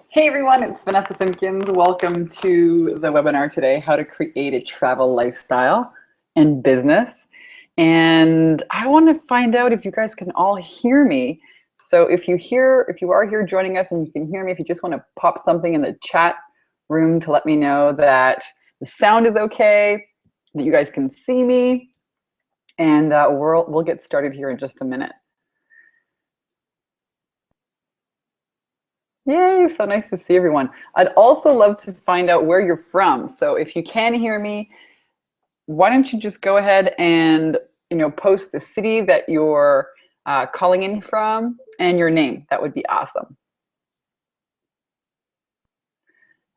Hey everyone, it's Vanessa Simpkins. Welcome to the webinar today, How to Create a Travel Lifestyle and Business. And I want to find out if you guys can all hear me. So if you are here joining us and you can hear me, if you just want to pop something in the chat room to let me know that the sound is okay, that you guys can see me, and we'll get started here in just a minute. Yay, so nice to see everyone. I'd also love to find out where you're from. So if you can hear me, why don't you just go ahead and post the city that you're calling in from and your name. That would be awesome.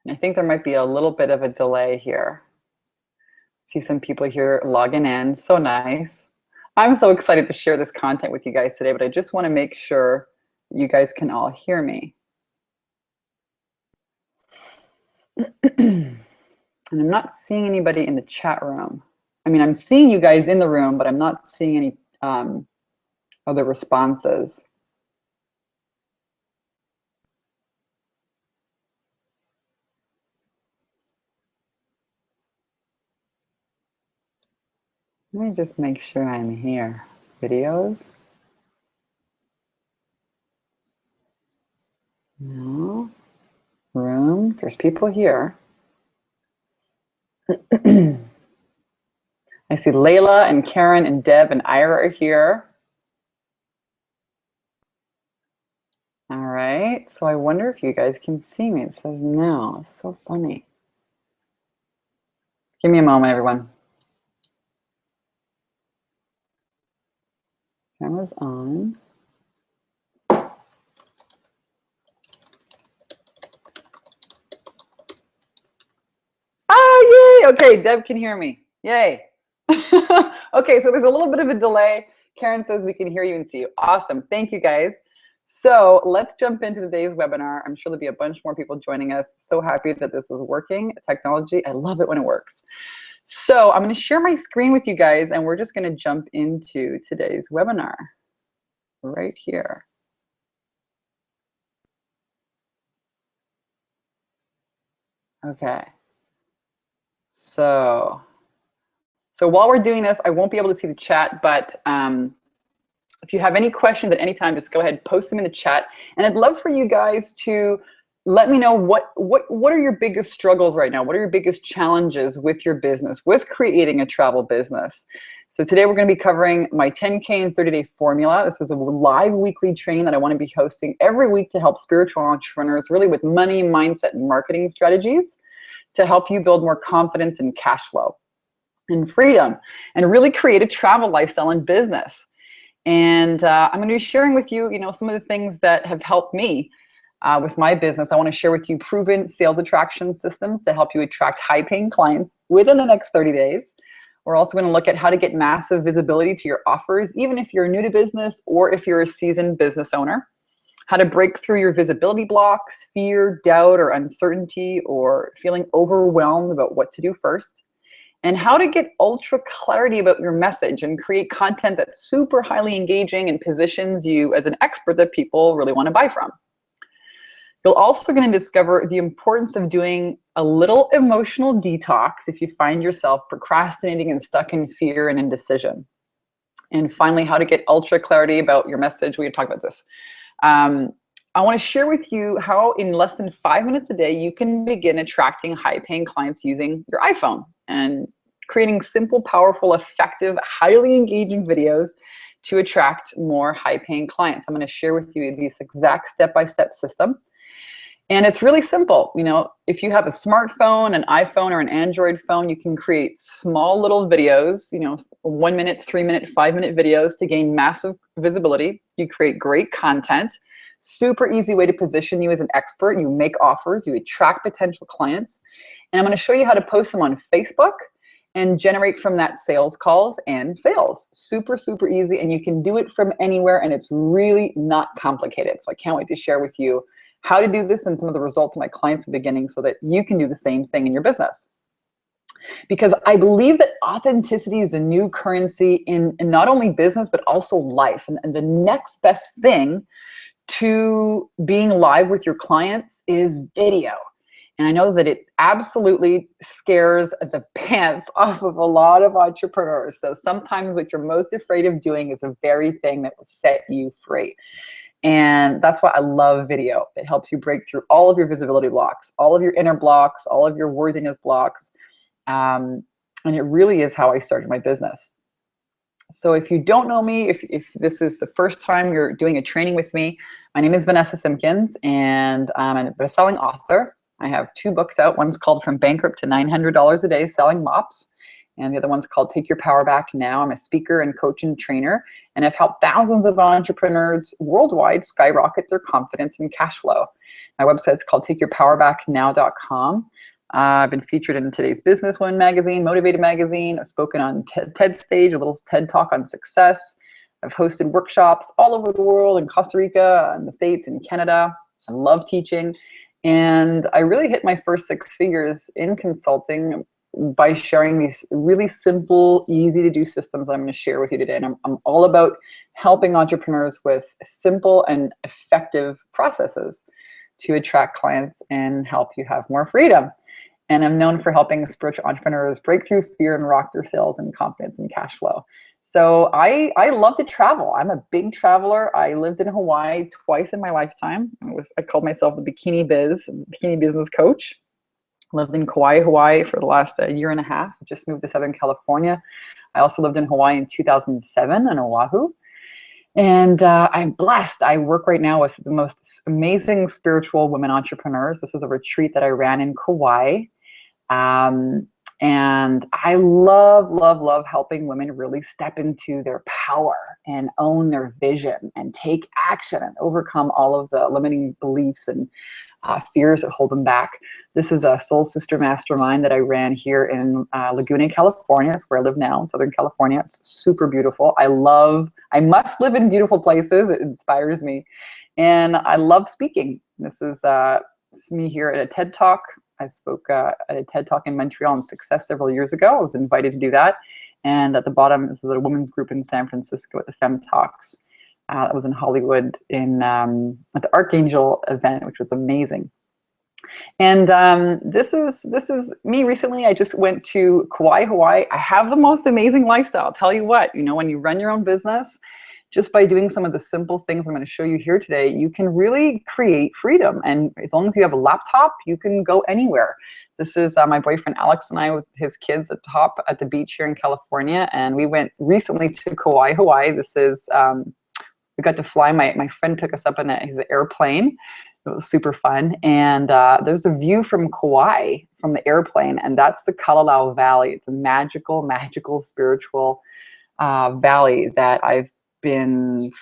And I think there might be a little bit of a delay here. See some people here logging in. So nice. I'm so excited to share this content with you guys today, but I just want to make sure you guys can all hear me. And I'm not seeing anybody in the chat room. I mean, I'm seeing you guys in the room, but I'm not seeing any other responses. Let me just make sure I'm here. Videos. No. Room. There's people here. I see Layla and Karen and Deb and Ira are here. All right. So I wonder if you guys can see me. It says no. It's so funny. Give me a moment, everyone. Camera's on. Oh, yay. Okay, Deb can hear me. Yay. Okay, so there's a little bit of a delay. Karen says we can hear you and see you. Awesome. Thank you, guys. So let's jump into today's webinar. I'm sure there'll be a bunch more people joining us. So happy that this is working. Technology, I love it when it works. So I'm going to share my screen with you guys, and we're just going to jump into today's webinar right here. Okay. So while we're doing this, I won't be able to see the chat, but if you have any questions at any time, just go ahead and post them in the chat. And I'd love for you guys to let me know what are your biggest struggles right now? What are your biggest challenges with your business, with creating a travel business? So today we're going to be covering my 10K in 30-day formula. This is a live weekly training that I want to be hosting every week to help spiritual entrepreneurs really with money, mindset, and marketing strategies to help you build more confidence and cash flow and freedom and really create a travel lifestyle and business. And I'm going to be sharing with you, some of the things that have helped me with my business. I want to share with you proven sales attraction systems to help you attract high-paying clients within the next 30 days. We're also going to look at how to get massive visibility to your offers, even if you're new to business or if you're a seasoned business owner. How to break through your visibility blocks, fear, doubt, or uncertainty, or feeling overwhelmed about what to do first. And how to get ultra clarity about your message and create content that's super highly engaging and positions you as an expert that people really want to buy from. You're also going to discover the importance of doing a little emotional detox if you find yourself procrastinating and stuck in fear and indecision. And finally, how to get ultra clarity about your message. We're going to talk about this. I want to share with you how in less than 5 minutes a day, you can begin attracting high-paying clients using your iPhone and creating simple, powerful, effective, highly engaging videos to attract more high-paying clients. I'm going to share with you this exact step-by-step system. And it's really simple. If you have a smartphone, an iPhone, or an Android phone, you can create small little videos, 1 minute, 3 minute, 5 minute videos to gain massive visibility. You create great content, super easy way to position you as an expert. You make offers, you attract potential clients. And I'm going to show you how to post them on Facebook and generate from that sales calls and sales. Super, super easy. And you can do it from anywhere, and it's really not complicated. So I can't wait to share with you how to do this and some of the results of my clients in the beginning so that you can do the same thing in your business. Because I believe that authenticity is a new currency in not only business, but also life. And the next best thing to being live with your clients is video. And I know that it absolutely scares the pants off of a lot of entrepreneurs. So sometimes what you're most afraid of doing is the very thing that will set you free. And that's why I love video. It helps you break through all of your visibility blocks, all of your inner blocks, all of your worthiness blocks. And it really is how I started my business. So if you don't know me, if this is the first time you're doing a training with me, my name is Vanessa Simpkins, and I'm a bestselling author. I have 2 books out. One's called From Bankrupt to $900 a Day, Selling Mops. And the other one's called Take Your Power Back Now. I'm a speaker and coach and trainer, and I've helped thousands of entrepreneurs worldwide skyrocket their confidence and cash flow. My website's called takeyourpowerbacknow.com. I've been featured in Today's Businesswoman magazine, Motivated magazine. I've spoken on TED Stage, a little TED Talk on success. I've hosted workshops all over the world, in Costa Rica, in the States, in Canada. I love teaching. And I really hit my first 6 figures in consulting by sharing these really simple, easy to do systems that I'm going to share with you today. And I'm all about helping entrepreneurs with simple and effective processes to attract clients and help you have more freedom. And I'm known for helping spiritual entrepreneurs break through fear and rock their sales and confidence and cash flow. So I love to travel. I'm a big traveler. I lived in Hawaii twice in my lifetime. I called myself the bikini business coach. Lived in Kauai, Hawaii for the last year and a half. Just moved to Southern California. I also lived in Hawaii in 2007 on Oahu. And I'm blessed. I work right now with the most amazing spiritual women entrepreneurs. This is a retreat that I ran in Kauai. And I love, love, love helping women really step into their power and own their vision and take action and overcome all of the limiting beliefs and fears that hold them back. This is a Soul Sister Mastermind that I ran here in Laguna, California. That's where I live now, in Southern California. It's super beautiful. I must live in beautiful places. It inspires me. And I love speaking. This is me here at a TED Talk. I spoke at a TED Talk in Montreal on success several years ago. I was invited to do that. And at the bottom, this is a women's group in San Francisco at the Femme Talks. That was in Hollywood at the Archangel event, which was amazing. And this is me recently. I just went to Kauai, Hawaii. I have the most amazing lifestyle. I'll tell you what, when you run your own business, just by doing some of the simple things I'm going to show you here today, you can really create freedom. And as long as you have a laptop, you can go anywhere. This is my boyfriend Alex and I with his kids at the beach here in California. And we went recently to Kauai, Hawaii. This is, we got to fly. My friend took us up in his airplane. It was super fun. And there's a view from Kauai from the airplane, and that's the Kalalau Valley. It's a magical, magical, spiritual valley that I've been,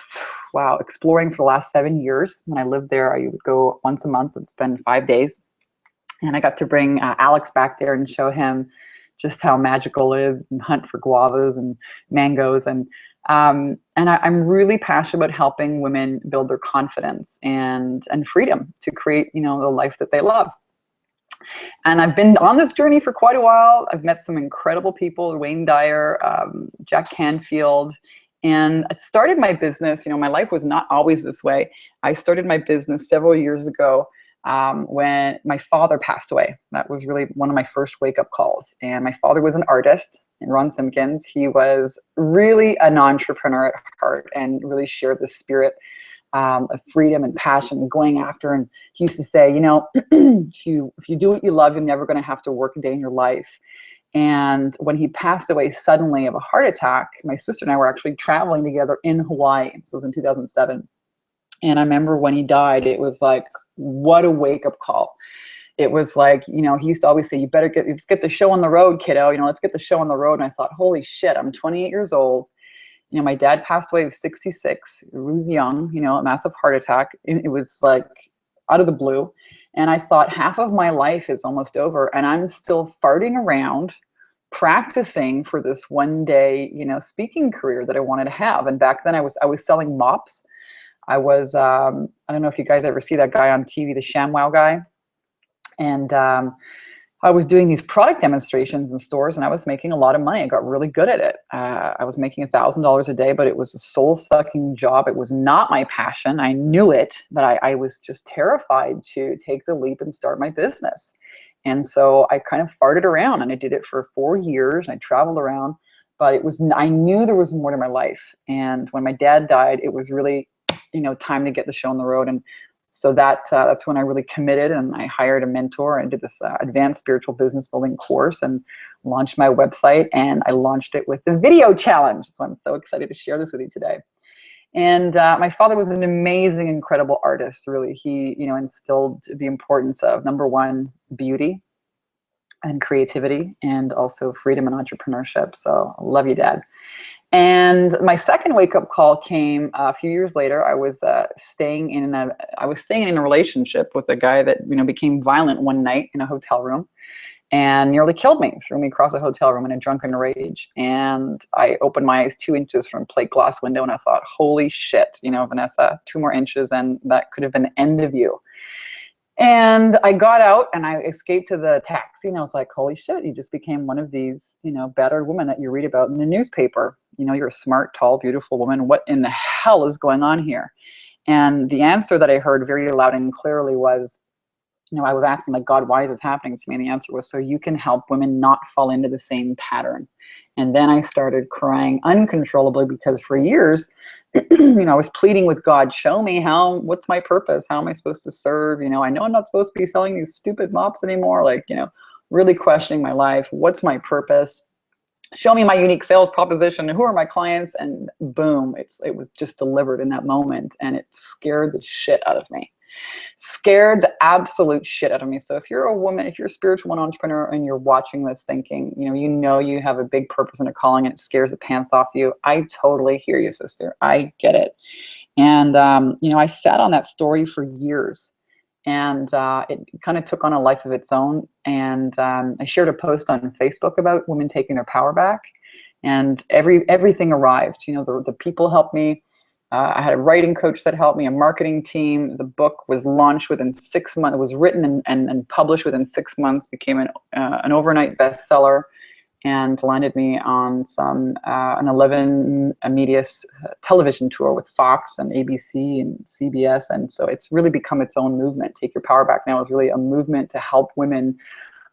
exploring for the last 7 years. When I lived there, I would go once a month and spend 5 days. And I got to bring Alex back there and show him just how magical it is, and hunt for guavas and mangoes. And I'm really passionate about helping women build their confidence and freedom to create, the life that they love. And I've been on this journey for quite a while. I've met some incredible people, Wayne Dyer, Jack Canfield, and I started my business. My life was not always this way. I started my business several years ago when my father passed away. That was really one of my first wake-up calls. And my father was an artist, and Ron Simpkins. He was really an entrepreneur at heart and really shared the spirit of freedom and passion and going after. And he used to say, if you do what you love, you're never going to have to work a day in your life. And when he passed away suddenly of a heart attack, my sister and I were actually traveling together in Hawaii. So it was in 2007. And I remember when he died, it was like, what a wake-up call. It was like, he used to always say, let's get the show on the road, kiddo. Let's get the show on the road. And I thought, holy shit, I'm 28 years old. My dad passed away at 66. He was young, a massive heart attack. It was like out of the blue. And I thought, half of my life is almost over, and I'm still farting around practicing for this one day, speaking career that I wanted to have. And back then I was selling mops. I was, I don't know if you guys ever see that guy on TV, the ShamWow guy. And I was doing these product demonstrations in stores, and I was making a lot of money. I got really good at it. I was making $1,000 a day, but it was a soul-sucking job. It was not my passion. I knew it, but I was just terrified to take the leap and start my business. And so I kind of farted around, and I did it for 4 years. And I traveled around, but I knew there was more to my life. And when my dad died, it was really, time to get the show on the road. And so that's when I really committed, and I hired a mentor and did this advanced spiritual business building course and launched my website, and I launched it with the video challenge. So I'm so excited to share this with you today. And my father was an amazing, incredible artist. Really, he instilled the importance of, number one, beauty and creativity, and also freedom and entrepreneurship. So I love you, Dad. And my second wake-up call came a few years later. I was staying in a relationship with a guy that became violent one night in a hotel room and nearly killed me. Threw me across a hotel room in a drunken rage. And I opened my eyes 2 inches from a plate glass window, and I thought, holy shit, Vanessa, 2 more inches and that could have been the end of you. And I got out and I escaped to the taxi, and I was like, holy shit, you just became one of these, battered women that you read about in the newspaper. You're a smart, tall, beautiful woman. What in the hell is going on here? And the answer that I heard very loud and clearly was, I was asking, like, God, why is this happening to me? And the answer was, so you can help women not fall into the same pattern. And then I started crying uncontrollably, because for years, I was pleading with God, show me what's my purpose? How am I supposed to serve? I know I'm not supposed to be selling these stupid mops anymore. Like, really questioning my life. What's my purpose? Show me my unique sales proposition. Who are my clients? And boom, it was just delivered in that moment. And it scared the shit out of me. Scared the absolute shit out of me. So if you're a woman, if you're a spiritual entrepreneur and you're watching this thinking, you have a big purpose and a calling, and it scares the pants off you, I totally hear you, sister. I get it. And, I sat on that story for years, and it kind of took on a life of its own. And I shared a post on Facebook about women taking their power back, and everything arrived. The people helped me. I had a writing coach that helped me, a marketing team. The book was launched within 6 months. It was written and published within 6 months, became an overnight bestseller, and landed me on an 11 media television tour with Fox and ABC and CBS. And so it's really become its own movement. Take Your Power Back Now is really a movement to help women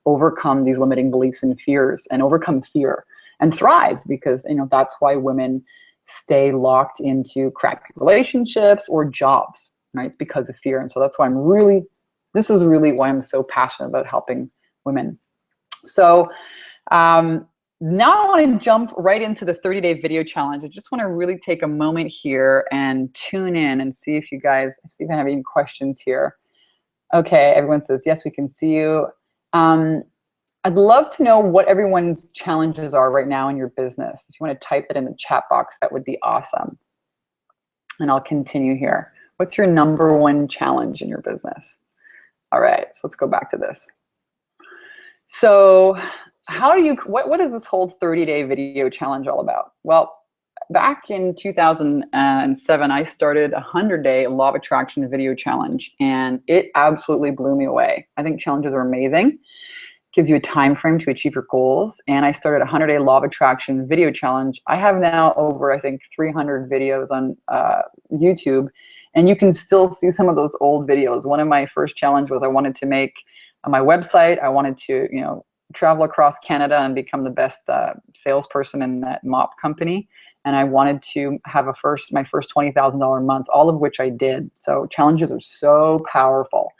overcome these limiting beliefs and fears, and overcome fear and thrive, because that's why women stay locked into crappy relationships or jobs, right? It's because of fear. And so that's why this is really why I'm so passionate about helping women. So now I want to jump right into the 30-day video challenge. I just want to really take a moment here and tune in and see if I have any questions here. Okay, everyone says, yes, we can see you. I'd love to know what everyone's challenges are right now in your business. If you want to type it in the chat box, that would be awesome. And I'll continue here. What's your number one challenge in your business? All right, so let's go back to this. So what is this whole 30-day video challenge all about? Well, back in 2007, I started a 100-day law of attraction video challenge, and it absolutely blew me away. I think challenges are amazing. Gives you a time frame to achieve your goals. And I started a 100-day law of attraction video challenge. I have now over, I think, 300 videos on YouTube, and you can still see some of those old videos. One of my first challenge was I wanted to make my website. I wanted to, travel across Canada and become the best salesperson in that mop company. And I wanted to have my first $20,000 month, all of which I did. So challenges are so powerful.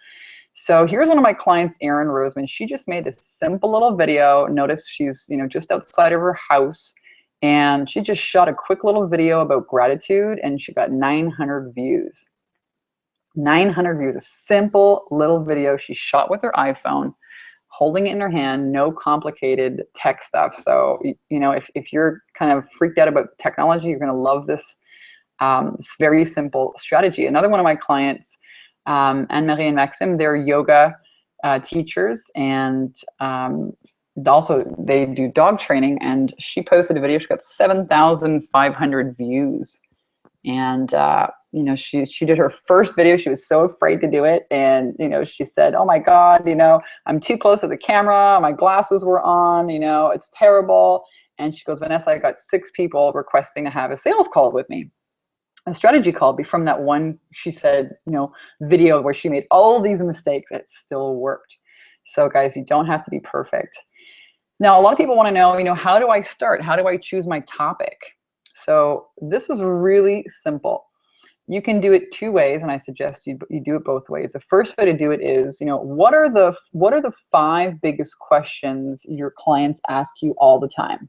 So here's one of my clients, Erin Roseman. She just made this simple little video. Notice she's, just outside of her house, and she just shot a quick little video about gratitude, and she got 900 views. 900 views, a simple little video she shot with her iPhone, holding it in her hand, no complicated tech stuff. So, if you're kind of freaked out about technology, you're going to love this, this very simple strategy. Another one of my clients, Anne-Marie and Maxime, they're yoga teachers, and also they do dog training, and she posted a video. She got 7,500 views, and she did her first video. She was so afraid to do it. And, she said, oh my God, I'm too close to the camera. My glasses were on, it's terrible. And she goes, Vanessa, I got 6 people requesting to have a sales call with me, a strategy call, from that one, she said, video where she made all these mistakes. It still worked. So guys, you don't have to be perfect. Now, a lot of people want to know, how do I start? How do I choose my topic? So this is really simple. You can do it 2 ways, and I suggest you do it both ways. The first way to do it is, what are the 5 biggest questions your clients ask you all the time?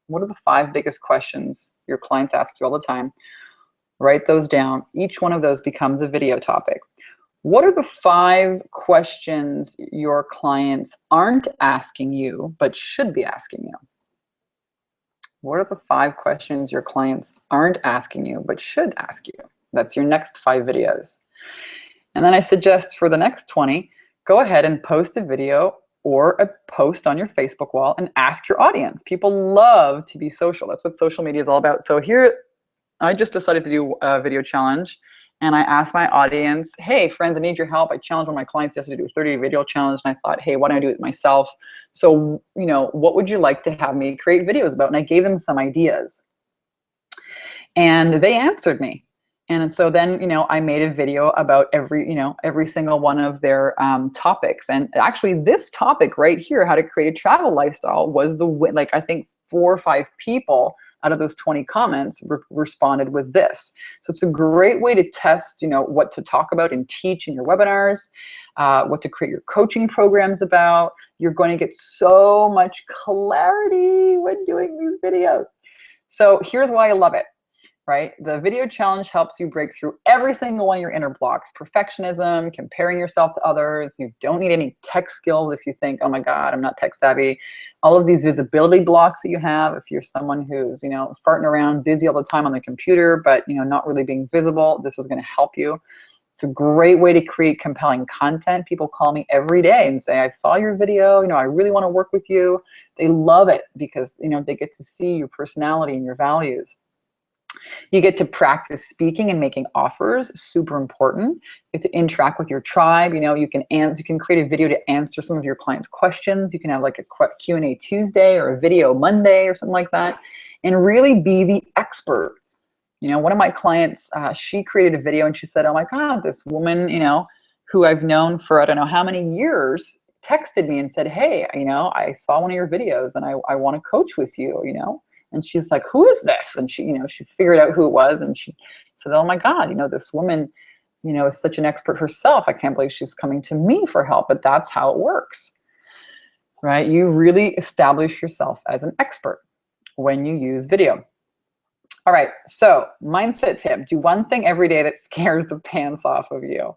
What are the 5 biggest questions your clients ask you all the time? Write those down. Each one of those becomes a video topic. What are the 5 questions your clients aren't asking you but should be asking you? What are the 5 questions your clients aren't asking you but should ask you? That's your next 5 videos. And then I suggest for the next 20, go ahead and post a video or a post on your Facebook wall and ask your audience. People love to be social. That's what social media is all about. So here, I just decided to do a video challenge, and I asked my audience, hey friends, I need your help. I challenged one of my clients yesterday to do a 30-day video challenge, and I thought, hey, why don't I do it myself? So, what would you like to have me create videos about? And I gave them some ideas, and they answered me. And so then, I made a video about every single one of their topics. And actually this topic right here, how to create a travel lifestyle, was I think 4 or 5 people out of those 20 comments responded with this. So it's a great way to test, what to talk about and teach in your webinars, what to create your coaching programs about. You're going to get so much clarity when doing these videos. So here's why I love it. Right? The video challenge helps you break through every single one of your inner blocks. Perfectionism, comparing yourself to others. You don't need any tech skills if you think, oh my God, I'm not tech savvy. All of these visibility blocks that you have, if you're someone who's, farting around busy all the time on the computer, but, not really being visible, this is going to help you. It's a great way to create compelling content. People call me every day and say, I saw your video, I really want to work with you. They love it because, they get to see your personality and your values. You get to practice speaking and making offers, super important. You get to interact with your tribe. You can create a video to answer some of your clients' questions. You can have like a Q&A Tuesday or a video Monday or something like that, and really be the expert. One of my clients, she created a video and she said, oh my God, this woman, who I've known for I don't know how many years, texted me and said, hey, I saw one of your videos and I want to coach with you, And she's like, who is this? And she, she figured out who it was, and she said, oh my God, this woman, is such an expert herself. I can't believe she's coming to me for help. But that's how it works, right? You really establish yourself as an expert when you use video. All right, so mindset tip: do one thing every day that scares the pants off of you.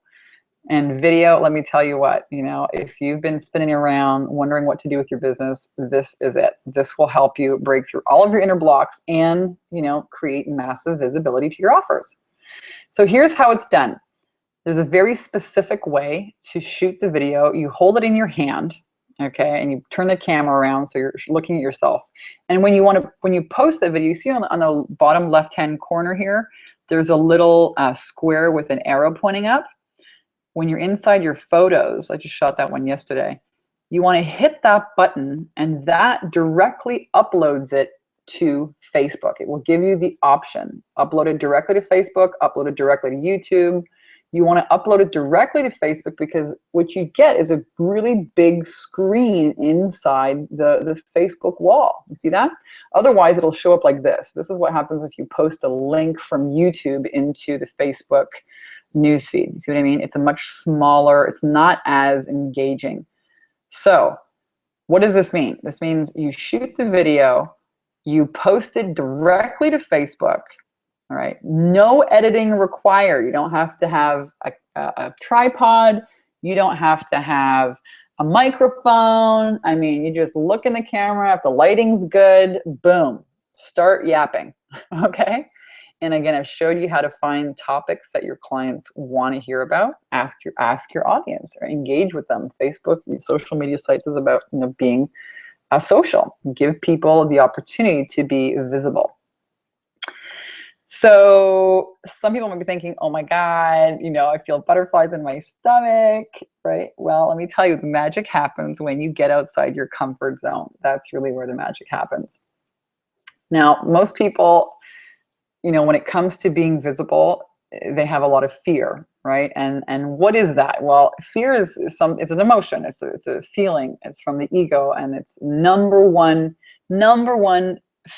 And video, let me tell you what, if you've been spinning around wondering what to do with your business, this is it. This will help you break through all of your inner blocks and, create massive visibility to your offers. So here's how it's done. There's a very specific way to shoot the video. You hold it in your hand, okay, and you turn the camera around so you're looking at yourself. And when you post the video, you see on the bottom left-hand corner here, there's a little square with an arrow pointing up. When you're inside your photos, I just shot that one yesterday, you want to hit that button, and that directly uploads it to Facebook. It will give you the option: upload it directly to Facebook, upload it directly to YouTube. You want to upload it directly to Facebook because what you get is a really big screen inside the Facebook wall. You see that? Otherwise, it'll show up like this. This is what happens if you post a link from YouTube into the Facebook newsfeed. You see what I mean? It's a much smaller, it's not as engaging. So what does this mean? This means you shoot the video, you post it directly to Facebook. All right, no editing required. You don't have to have a tripod. You don't have to have a microphone. I mean, you just look in the camera. If the lighting's good, boom, start yapping, okay? And again, I've showed you how to find topics that your clients want to hear about. Ask your audience or engage with them. Facebook, social media sites is about being social. Give people the opportunity to be visible. So some people might be thinking, oh my God, I feel butterflies in my stomach, right? Well, let me tell you, the magic happens when you get outside your comfort zone. That's really where the magic happens. Now, most people, when it comes to being visible, they have a lot of fear, right? And what is that? Well, fear is an emotion. It's a feeling. It's from the ego, and it's number one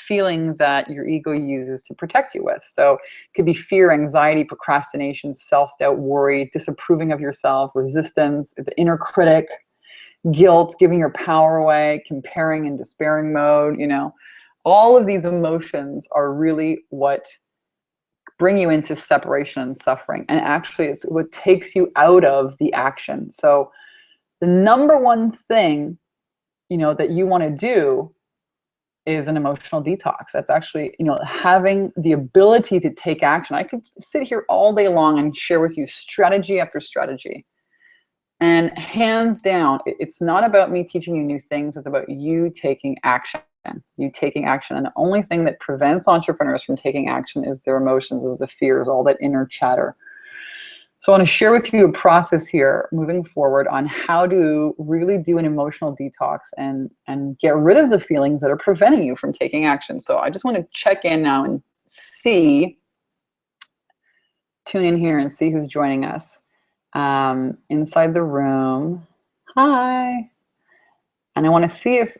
feeling that your ego uses to protect you with. So it could be fear, anxiety, procrastination, self-doubt, worry, disapproving of yourself, resistance, the inner critic, guilt, giving your power away, comparing and despairing mode. All of these emotions are really what bring you into separation and suffering. And actually, it's what takes you out of the action. So the number one thing, that you want to do is an emotional detox. That's actually, having the ability to take action. I could sit here all day long and share with you strategy after strategy. And hands down, it's not about me teaching you new things. It's about you taking action. You taking action. And the only thing that prevents entrepreneurs from taking action is their emotions, is the fears, all that inner chatter. So I want to share with you a process here moving forward on how to really do an emotional detox and get rid of the feelings that are preventing you from taking action. So I just want to check in now and tune in here and see who's joining us inside the room. Hi. And I want to see if,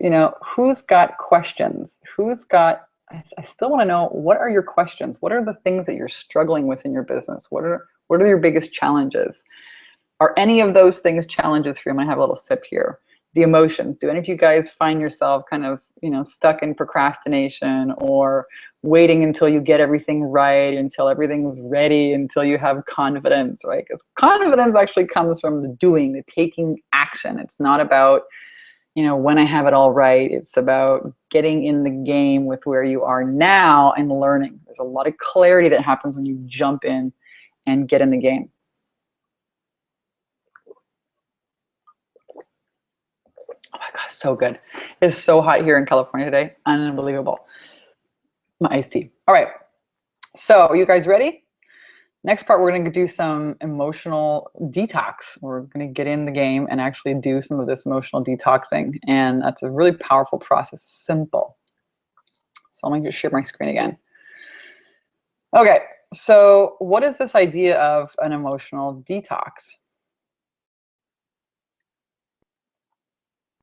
who's got questions, I still want to know, what are your questions? What are the things that you're struggling with in your business? What are your biggest challenges? Are any of those things challenges for you? I'm going to have a little sip here. The emotions. Do any of you guys find yourself kind of, stuck in procrastination, or waiting until you get everything right, until everything's ready, until you have confidence, right? Because confidence actually comes from the doing, the taking action. It's not about, when I have it all right. It's about getting in the game with where you are now and learning. There's a lot of clarity that happens when you jump in and get in the game. Oh my God, so good. It's so hot here in California today. Unbelievable. My iced tea. All right. So you guys ready? Next part, we're going to do some emotional detox. We're going to get in the game and actually do some of this emotional detoxing. And that's a really powerful process. Simple. So I'm going to just share my screen again. Okay. So what is this idea of an emotional detox?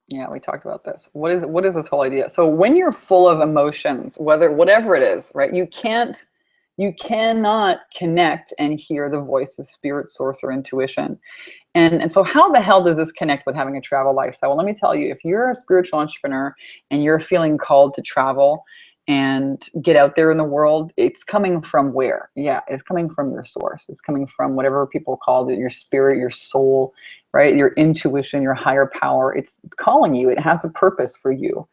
Yeah, we talked about this. What is this whole idea? So when you're full of emotions, whatever it is, right? You cannot connect and hear the voice of spirit, source, or intuition. And so how the hell does this connect with having a travel lifestyle? Well, let me tell you, if you're a spiritual entrepreneur and you're feeling called to travel and get out there in the world, it's coming from where? Yeah, it's coming from your source. It's coming from whatever people call it, your spirit, your soul, right? Your intuition, your higher power. It's calling you. It has a purpose for you.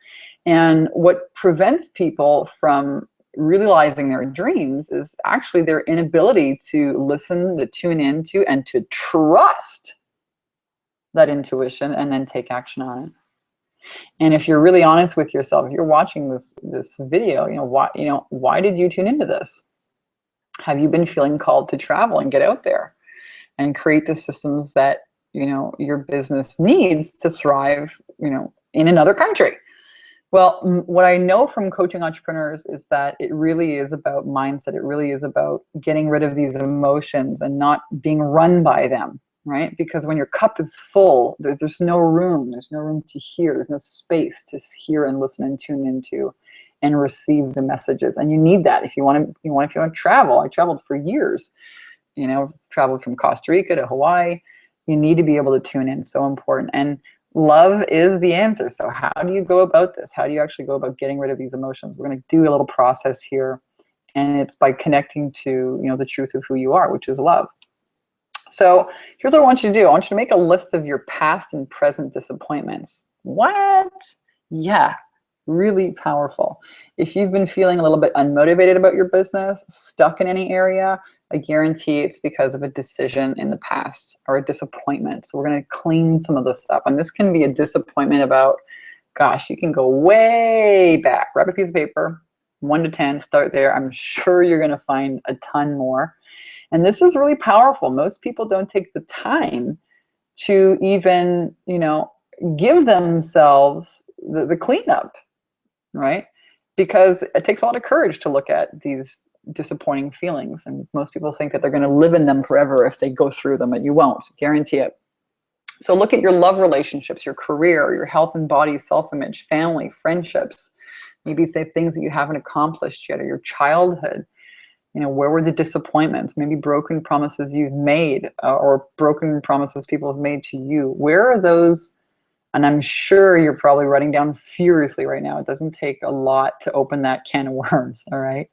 And what prevents people from realizing their dreams is actually their inability to listen, to tune into, and to trust that intuition and then take action on it. And if you're really honest with yourself, if you're watching this video, why did you tune into this? Have you been feeling called to travel and get out there and create the systems that, your business needs to thrive, in another country? Well, what I know from coaching entrepreneurs is that it really is about mindset. It really is about getting rid of these emotions and not being run by them, right? Because when your cup is full, there's no room. There's no room to hear. There's no space to hear and listen and tune into and receive the messages. And you need that if you want to travel. I traveled for years, traveled from Costa Rica to Hawaii. You need to be able to tune in. So important. And love is the answer. So how do you go about this? How do you actually go about getting rid of these emotions? We're going to do a little process here, and it's by connecting to, the truth of who you are, which is love. So here's what I want you to do. I want you to make a list of your past and present disappointments. What? Yeah, really powerful. If you've been feeling a little bit unmotivated about your business, stuck in any area, I guarantee it's because of a decision in the past or a disappointment. So we're going to clean some of this up. And this can be a disappointment about, gosh, you can go way back. Grab a piece of paper, 1 to 10, start there. I'm sure you're going to find a ton more. And this is really powerful. Most people don't take the time to even, give themselves the cleanup, right? Because it takes a lot of courage to look at these disappointing feelings. And most people think that they're going to live in them forever if they go through them, but you won't, guarantee it. So look at your love relationships, your career, your health and body, self-image, family, friendships, maybe the things that you haven't accomplished yet, or your childhood. Where were the disappointments? Maybe broken promises you've made, or broken promises people have made to you. Where are those? And I'm sure you're probably writing down furiously right now. It doesn't take a lot to open that can of worms, all right?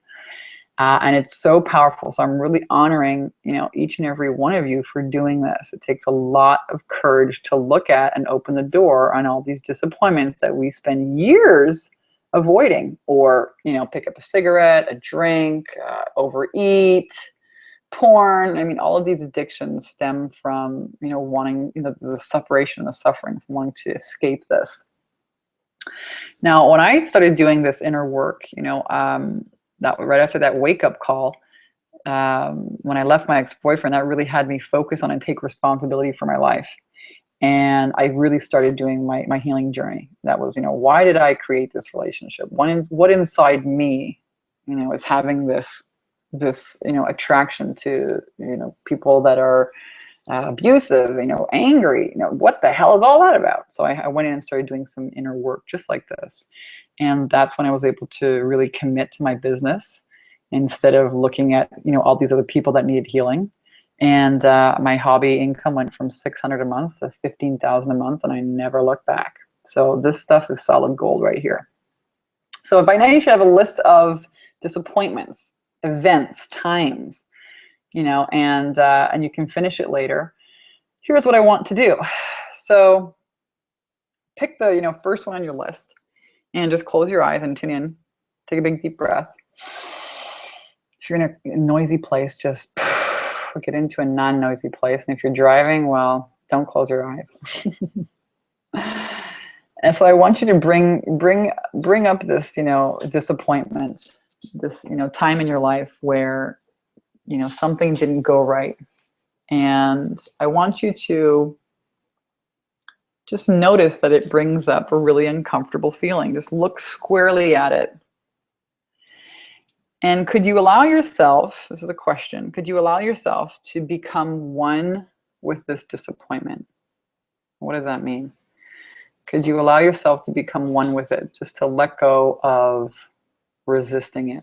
And it's so powerful. So I'm really honoring, each and every one of you for doing this. It takes a lot of courage to look at and open the door on all these disappointments that we spend years avoiding, or, pick up a cigarette, a drink, overeat, porn. I mean, all of these addictions stem from, wanting, the separation and the suffering, from wanting to escape this. Now, when I started doing this inner work, that right after that wake-up call, when I left my ex-boyfriend, that really had me focus on and take responsibility for my life. And I really started doing my healing journey. That was, why did I create this relationship? What inside me, is having this attraction to, people that are abusive, angry, what the hell is all that about? So I went in and started doing some inner work just like this. And that's when I was able to really commit to my business instead of looking at, all these other people that needed healing. And my hobby income went from $600 a month to $15,000 a month, and I never looked back. So this stuff is solid gold right here. So by now you should have a list of disappointments, events, times, and you can finish it later. Here's what I want to do. So pick the first one on your list, and just close your eyes and tune in. Take a big deep breath. If you're in a noisy place, just get into a non-noisy place. And if you're driving, well, don't close your eyes. And so I want you to bring up this, disappointment, this, time in your life where, something didn't go right. And I want you to just notice that it brings up a really uncomfortable feeling. Just look squarely at it. And could you allow yourself, this is a question, could you allow yourself to become one with this disappointment? What does that mean? Could you allow yourself to become one with it, just to let go of resisting it?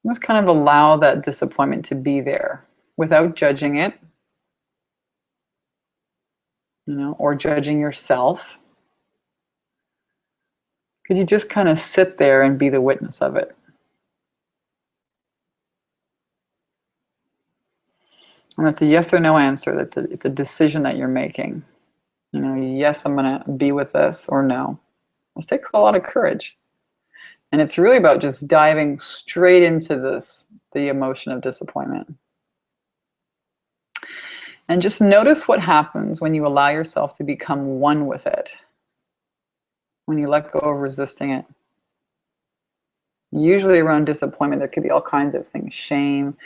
Just kind of allow that disappointment to be there without judging it, or judging yourself. Could you just kind of sit there and be the witness of it? And it's a yes or no answer. It's a decision that you're making. Yes, I'm going to be with this, or no. This takes a lot of courage. And it's really about just diving straight into the emotion of disappointment. And just notice what happens when you allow yourself to become one with it. When you let go of resisting it. Usually around disappointment, there could be all kinds of things: shame,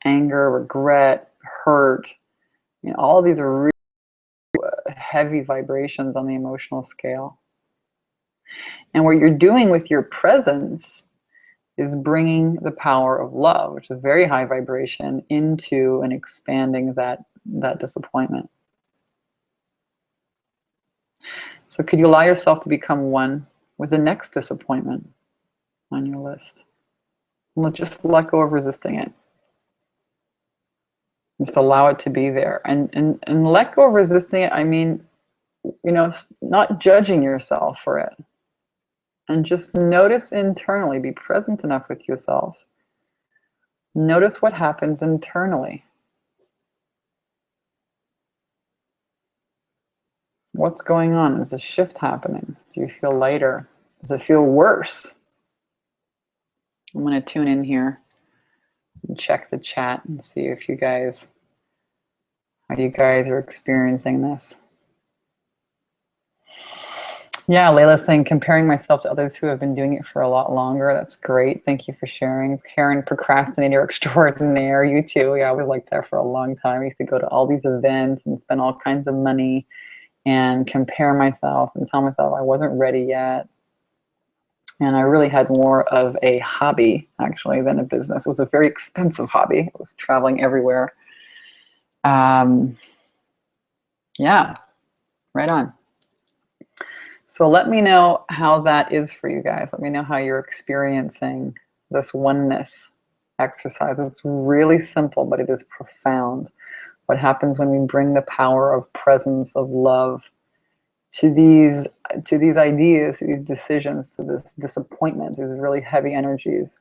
anger, regret, hurt. All of these are really heavy vibrations on the emotional scale. And what you're doing with your presence is bringing the power of love, which is a very high vibration, into and expanding that disappointment. So could you allow yourself to become one with the next disappointment on your list? And just let go of resisting it. Just allow it to be there. And let go of resisting it, I mean, not judging yourself for it. And just notice internally, be present enough with yourself. Notice what happens internally. What's going on? Is a shift happening? Do you feel lighter? Does it feel worse? I'm going to tune in here and check the chat and see if you guys are experiencing this. Yeah, Layla's saying, comparing myself to others who have been doing it for a lot longer. That's great. Thank you for sharing. Karen, procrastinator extraordinaire. You too. Yeah, I was like that for a long time. I used to go to all these events and spend all kinds of money and compare myself and tell myself I wasn't ready yet. And I really had more of a hobby, actually, than a business. It was a very expensive hobby. It was traveling everywhere. Yeah, right on. So let me know how that is for you guys. Let me know how you're experiencing this oneness exercise. It's really simple, but it is profound. What happens when we bring the power of presence, of love, to these ideas, to these decisions, to this disappointment, these really heavy energies,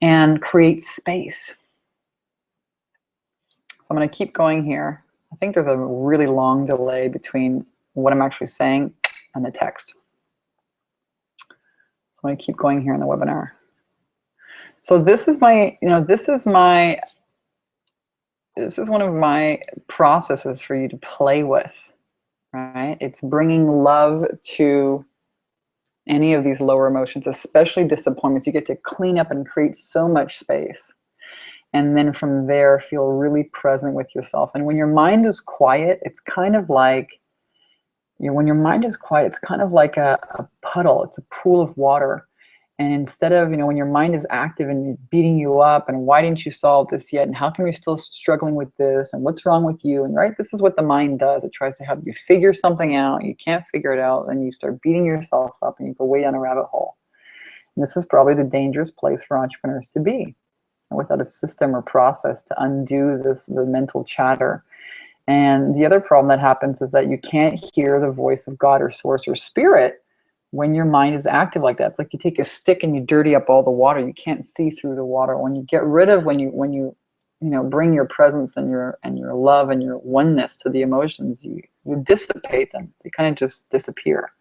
and create space. So I'm going to keep going here. I think there's a really long delay between what I'm actually saying and the text. So I'm going to keep going here in the webinar. So this is my, this is one of my processes for you to play with. Right? It's bringing love to any of these lower emotions, especially disappointments. You get to clean up and create so much space. And then from there, feel really present with yourself. And when your mind is quiet, it's kind of like, when your mind is quiet, it's kind of like a puddle. It's a pool of water. And instead of, when your mind is active and beating you up and why didn't you solve this yet? And how come you're still struggling with this? And what's wrong with you? And right, this is what the mind does. It tries to help you figure something out. You can't figure it out. And you start beating yourself up and you go way down a rabbit hole. And this is probably the dangerous place for entrepreneurs to be, without a system or process to undo the mental chatter. And the other problem that happens is that you can't hear the voice of God or source or spirit when your mind is active like that. It's like you take a stick and you dirty up all the water. You can't see through the water. When you get rid of, when you bring your presence and your love and your oneness to the emotions, you dissipate them. They kind of just disappear.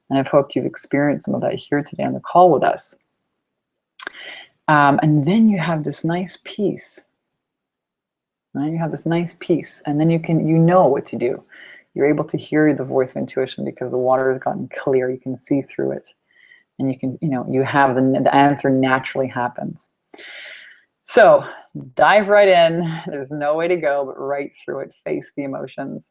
And I've hoped you've experienced some of that here today on the call with us. And then you have this nice peace. Right? You have this nice peace, and then you know what to do. You're able to hear the voice of intuition because the water has gotten clear. You can see through it, and you can, you have the answer naturally happens. So dive right in. There's no way to go but right through it. Face the emotions,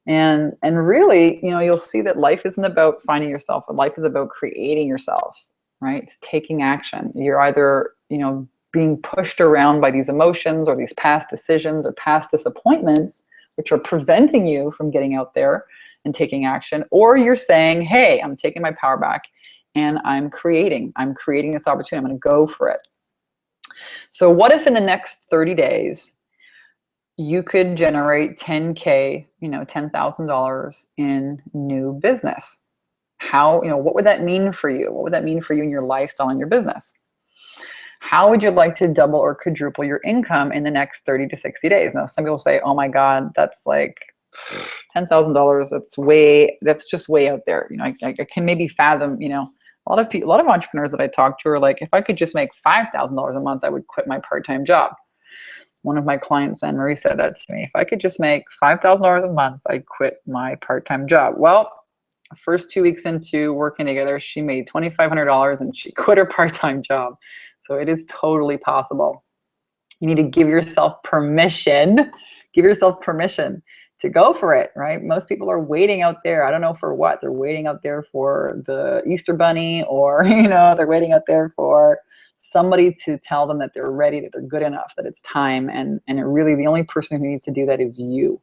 and really, you'll see that life isn't about finding yourself, but life is about creating yourself. Right? It's taking action. You're either, being pushed around by these emotions or these past decisions or past disappointments, which are preventing you from getting out there and taking action, or you're saying, hey, I'm taking my power back and I'm creating this opportunity. I'm going to go for it. So what if in the next 30 days, you could generate $10K, $10,000 in new business? How, what would that mean for you? What would that mean for you in your lifestyle and your business? How would you like to double or quadruple your income in the next 30 to 60 days? Now, some people say, oh my God, that's like $10,000. That's just way out there. I can maybe fathom, a lot of entrepreneurs that I talk to are like, if I could just make $5,000 a month, I would quit my part-time job. One of my clients, Anne Marie, said that to me. If I could just make $5,000 a month, I'd quit my part-time job. Well, first 2 weeks into working together, she made $2,500 and she quit her part-time job. So it is totally possible. You need to give yourself permission. Give yourself permission to go for it, right? Most people are waiting out there. I don't know for what. They're waiting out there for the Easter Bunny, or, they're waiting out there for somebody to tell them that they're ready, that they're good enough, that it's time. And it really, the only person who needs to do that is you.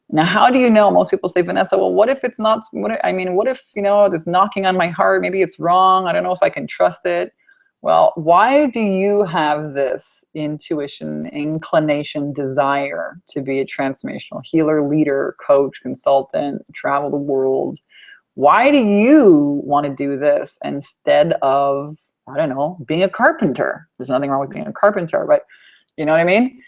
Now, how do you know? Most people say, Vanessa, well, what if it's not, what if, it's knocking on my heart, maybe it's wrong. I don't know if I can trust it. Well, why do you have this intuition, inclination, desire to be a transformational healer, leader, coach, consultant, travel the world? Why do you want to do this instead of, I don't know, being a carpenter? There's nothing wrong with being a carpenter, but you know what I mean?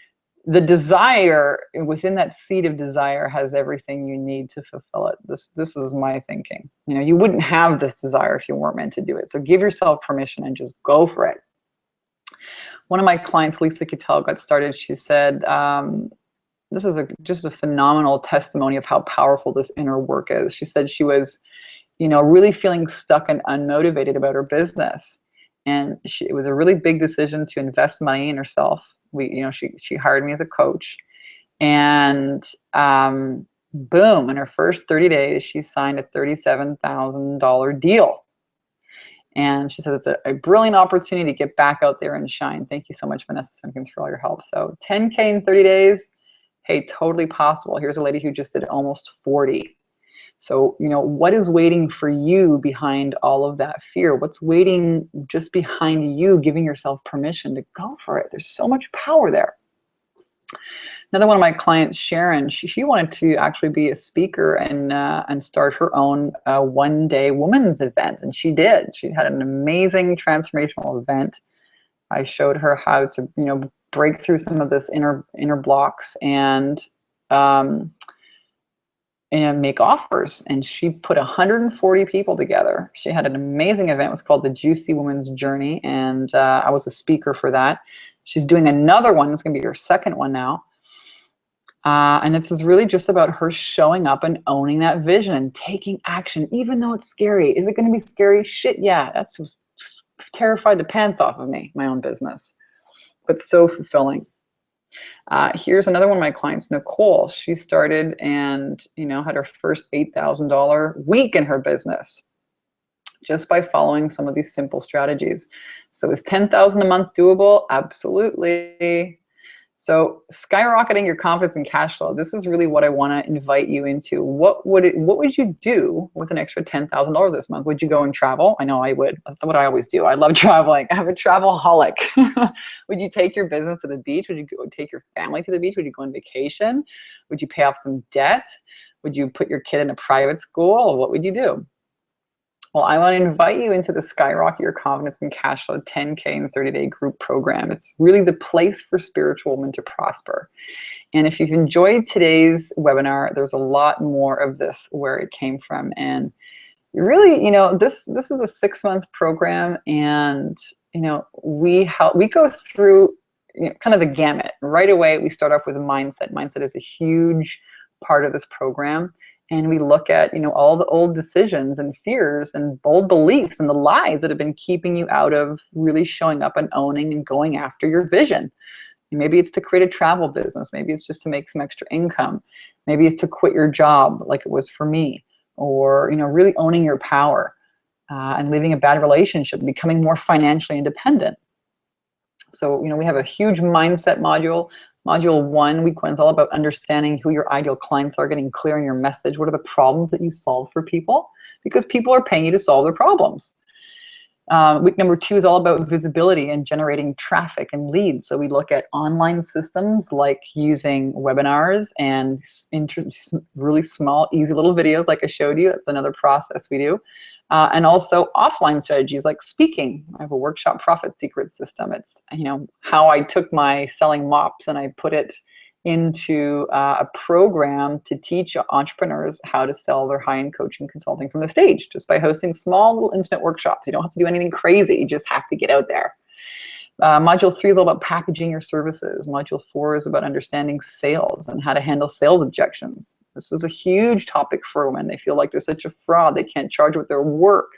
The desire, within that seed of desire, has everything you need to fulfill it. This is my thinking. You wouldn't have this desire if you weren't meant to do it. So give yourself permission and just go for it. One of my clients, Lisa Kittel, got started. She said, this is just a phenomenal testimony of how powerful this inner work is. She said she was, really feeling stuck and unmotivated about her business. And it was a really big decision to invest money in herself. She hired me as a coach, and boom, in her first 30 days, she signed a $37,000 deal. And she said, it's a brilliant opportunity to get back out there and shine. Thank you so much, Vanessa Simpkins, for all your help. So 10K in 30 days, hey, totally possible. Here's a lady who just did almost 40. So, what is waiting for you behind all of that fear? What's waiting just behind you giving yourself permission to go for it? There's so much power there. Another one of my clients, Sharon, she wanted to actually be a speaker and start her own one-day women's event, and she did. She had an amazing transformational event. I showed her how to, break through some of this inner blocks and make offers. And she put 140 people together. She had an amazing event. It was called the Juicy Woman's Journey, and I was a speaker for that. She's doing another one. It's going to be her second one now. And this is really just about her showing up and owning that vision and taking action, even though it's scary. Is it going to be scary? Shit, yeah. That's just terrified the pants off of me, my own business. But so fulfilling. Here's another one of my clients, Nicole. She started and, had her first $8,000 week in her business just by following some of these simple strategies. So is $10,000 a month doable? Absolutely. So skyrocketing your confidence and cash flow. This is really what I want to invite you into. What would you do with an extra $10,000 this month? Would you go and travel? I know I would. That's what I always do. I love traveling. I'm a travelholic. Would you take your business to the beach? Would you go take your family to the beach? Would you go on vacation? Would you pay off some debt? Would you put your kid in a private school? What would you do? Well, I want to invite you into the Skyrocket Your Confidence and Cash Flow 10K in 30-day group program. It's really the place for spiritual women to prosper. And if you've enjoyed today's webinar, there's a lot more of this where it came from. And really, this is a 6-month program, and we go through kind of the gamut. Right away, we start off with mindset. Mindset is a huge part of this program. And we look at, all the old decisions and fears and bold beliefs and the lies that have been keeping you out of really showing up and owning and going after your vision. Maybe it's to create a travel business. Maybe it's just to make some extra income. Maybe it's to quit your job like it was for me, or, really owning your power and leaving a bad relationship, becoming more financially independent. So, we have a huge mindset module. Module 1, week 1 is all about understanding who your ideal clients are, getting clear on your message. What are the problems that you solve for people? Because people are paying you to solve their problems. Week number 2 is all about visibility and generating traffic and leads. So we look at online systems like using webinars and really small, easy little videos like I showed you. That's another process we do. And also offline strategies like speaking. I have a workshop profit secret system. It's, how I took my Selling Mops and I put it into a program to teach entrepreneurs how to sell their high-end coaching consulting from the stage, just by hosting small little intimate workshops. You don't have to do anything crazy. You just have to get out there. Module 3 is all about packaging your services. Module 4 is about understanding sales and how to handle sales objections. This is a huge topic for women. They feel like they're such a fraud. They can't charge what they're worth.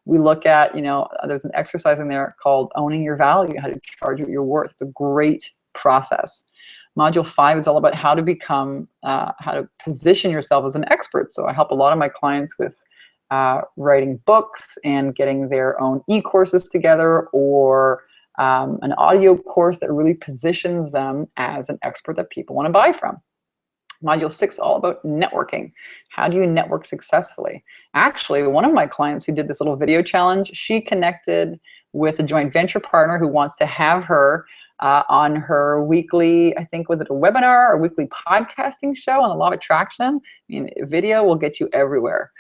We look at, there's an exercise in there called owning your value, how to charge what you're worth. It's a great process. Module 5 is all about how to become, how to position yourself as an expert. So I help a lot of my clients with writing books and getting their own e-courses together, or an audio course that really positions them as an expert that people want to buy from. Module 6, all about networking. How do you network successfully? Actually, one of my clients who did this little video challenge, she connected with a joint venture partner who wants to have her on her weekly, I think, was it a webinar or weekly podcasting show on the law of attraction. Video will get you everywhere.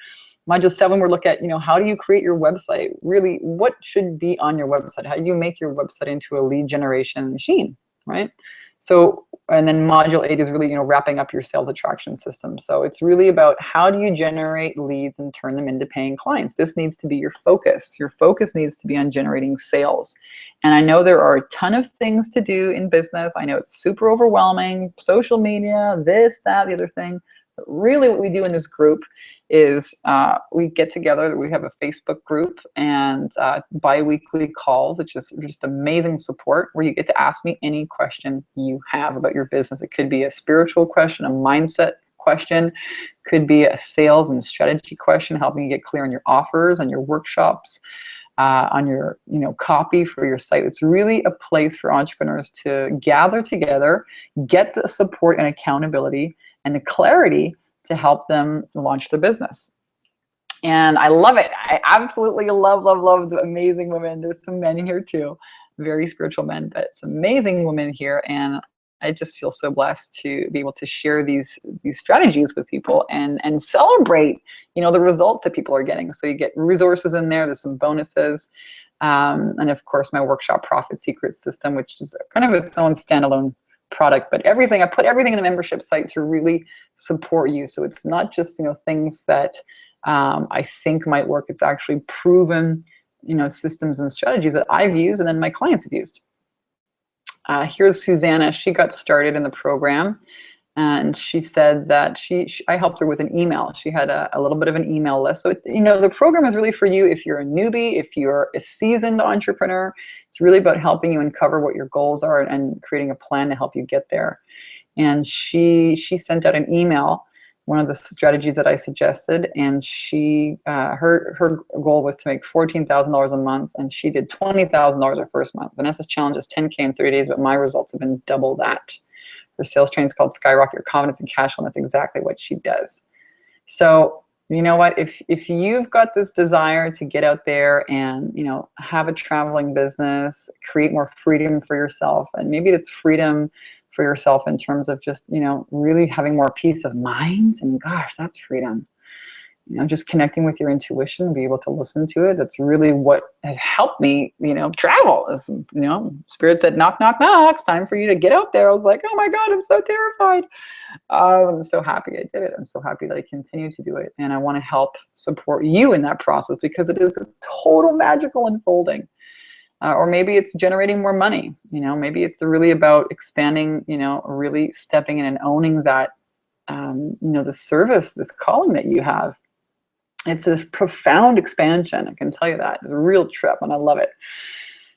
Module 7, we're looking at, how do you create your website? Really, what should be on your website? How do you make your website into a lead generation machine, right? So, and then module 8 is really, wrapping up your sales attraction system. So it's really about how do you generate leads and turn them into paying clients? This needs to be your focus. Your focus needs to be on generating sales. And I know there are a ton of things to do in business. I know it's super overwhelming, social media, this, that, the other thing. Really what we do in this group is we get together, we have a Facebook group and bi-weekly calls, which is just amazing support where you get to ask me any question you have about your business. It could be a spiritual question, a mindset question, could be a sales and strategy question, helping you get clear on your offers and your workshops, on your copy for your site. It's really a place for entrepreneurs to gather together, get the support and accountability and the clarity to help them launch their business. And I love it. I absolutely love the amazing women. There's some men here too, very spiritual men, but some amazing women here. And I just feel so blessed to be able to share these strategies with people and celebrate, the results that people are getting. So you get resources in there. There's some bonuses. And of course, my workshop Profit Secret System, which is kind of its own standalone product, but everything, I put everything in the membership site to really support you. So it's not just, things that I think might work. It's actually proven, systems and strategies that I've used and then my clients have used. Here's Susanna. She got started in the program and she said that I helped her with an email. She had a little bit of an email list. So, the program is really for you if you're a newbie, if you're a seasoned entrepreneur. It's really about helping you uncover what your goals are and creating a plan to help you get there. And she sent out an email, one of the strategies that I suggested, and she her goal was to make $14,000 a month, and she did $20,000 her first month. Vanessa's challenge is 10K in 30 days, but my results have been double that. Her sales training is called Skyrocket Your Confidence and Cash Flow, and that's exactly what she does. So you know what? If you've got this desire to get out there and have a traveling business, create more freedom for yourself, and maybe it's freedom for yourself in terms of just really having more peace of mind, and gosh, that's freedom. Just connecting with your intuition, be able to listen to it. That's really what has helped me, travel. As Spirit said, knock, knock, knock. It's time for you to get out there. I was like, oh my God, I'm so terrified. I'm so happy I did it. I'm so happy that I continue to do it. And I want to help support you in that process because it is a total magical unfolding. Or maybe it's generating more money. Maybe it's really about expanding, really stepping in and owning that, the service, this calling that you have. It's a profound expansion. I can tell you that. It's a real trip and I love it.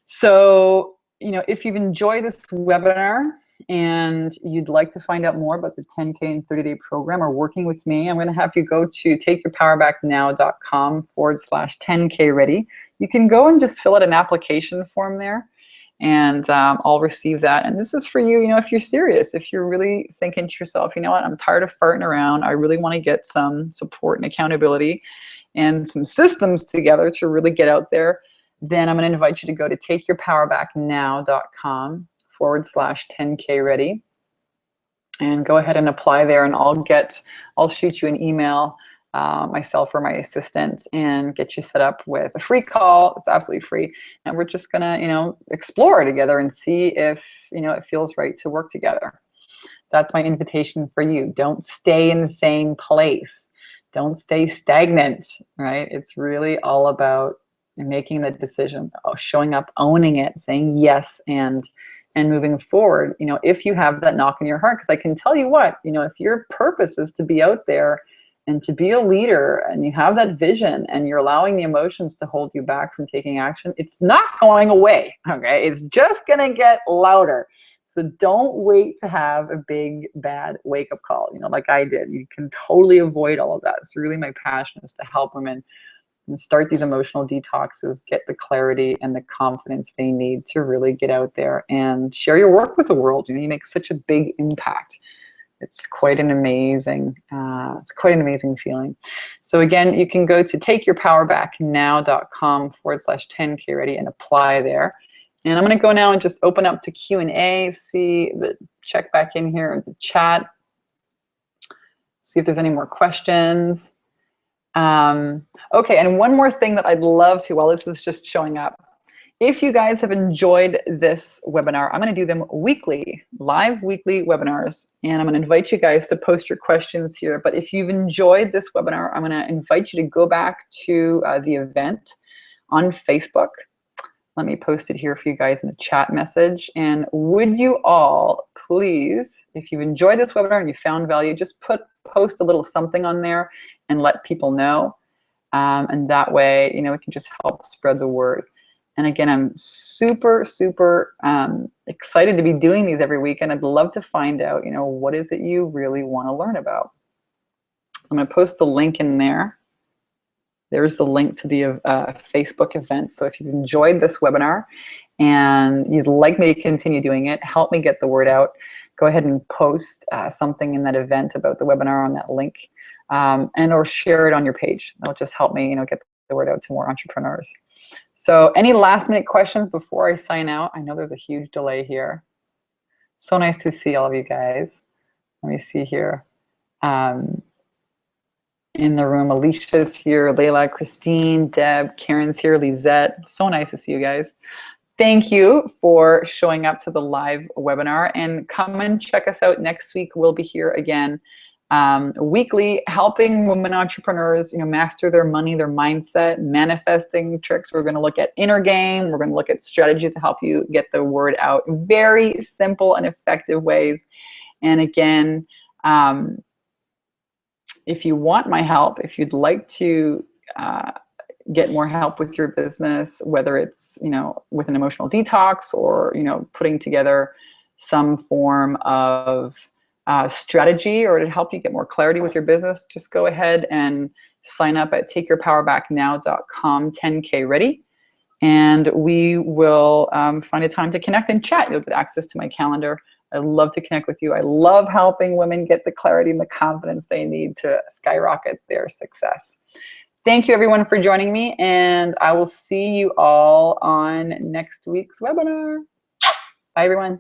So, if you've enjoyed this webinar and you'd like to find out more about the 10K and 30-day program or working with me, I'm going to have you go to takeyourpowerbacknow.com/10K ready. You can go and just fill out an application form there and I'll receive that. And this is for you, if you're serious, if you're really thinking to yourself, you know what, I'm tired of farting around. I really want to get some support and accountability and some systems together to really get out there. Then I'm going to invite you to go to takeyourpowerbacknow.com/10K ready and go ahead and apply there, and I'll shoot you an email, myself or my assistant, and get you set up with a free call. It's absolutely free. And we're just going to, explore together and see if, it feels right to work together. That's my invitation for you. Don't stay in the same place. Don't stay stagnant, right? It's really all about making the decision, showing up, owning it, saying yes, and moving forward. If you have that knock in your heart, because I can tell you what, if your purpose is to be out there and to be a leader, and you have that vision and you're allowing the emotions to hold you back from taking action, it's not going away, okay? It's just gonna get louder. So don't wait to have a big, bad wake-up call, like I did. You can totally avoid all of that. It's really my passion is to help women and start these emotional detoxes, get the clarity and the confidence they need to really get out there and share your work with the world. You make such a big impact. It's quite an amazing, feeling. So again, you can go to takeyourpowerbacknow.com/10K ready and apply there. And I'm going to go now and just open up to Q&A, check back in here in the chat, see if there's any more questions. Okay, and one more thing that I'd love to, while this is just showing up, if you guys have enjoyed this webinar, I'm going to do them weekly, live weekly webinars, and I'm going to invite you guys to post your questions here. But if you've enjoyed this webinar, I'm going to invite you to go back to the event on Facebook. Let me post it here for you guys in the chat message. And would you all please, if you've enjoyed this webinar and you found value, just post a little something on there and let people know. And that way, we can just help spread the word. And again, I'm super, super excited to be doing these every week. And I'd love to find out, what is it you really want to learn about? I'm going to post the link in there. There's the link to the Facebook event. So if you've enjoyed this webinar and you'd like me to continue doing it, help me get the word out. Go ahead and post something in that event about the webinar on that link, and or share it on your page. That'll just help me, get the word out to more entrepreneurs. So any last minute questions before I sign out? I know there's a huge delay here. So nice to see all of you guys. Let me see here. In the room, Alicia's here, Layla, Christine, Deb, Karen's here, Lisette. So nice to see you guys. Thank you for showing up to the live webinar, and come and check us out next week. We'll be here again weekly, helping women entrepreneurs, master their money, their mindset, manifesting tricks. We're going to look at inner game. We're going to look at strategies to help you get the word out. Very simple and effective ways. And again, if you want my help, if you'd like to get more help with your business, whether it's, with an emotional detox or, putting together some form of strategy, or to help you get more clarity with your business, just go ahead and sign up at takeyourpowerbacknow.com, 10K ready. And we will find a time to connect and chat. You'll get access to my calendar. I love to connect with you. I love helping women get the clarity and the confidence they need to skyrocket their success. Thank you everyone for joining me, and I will see you all on next week's webinar. Bye everyone.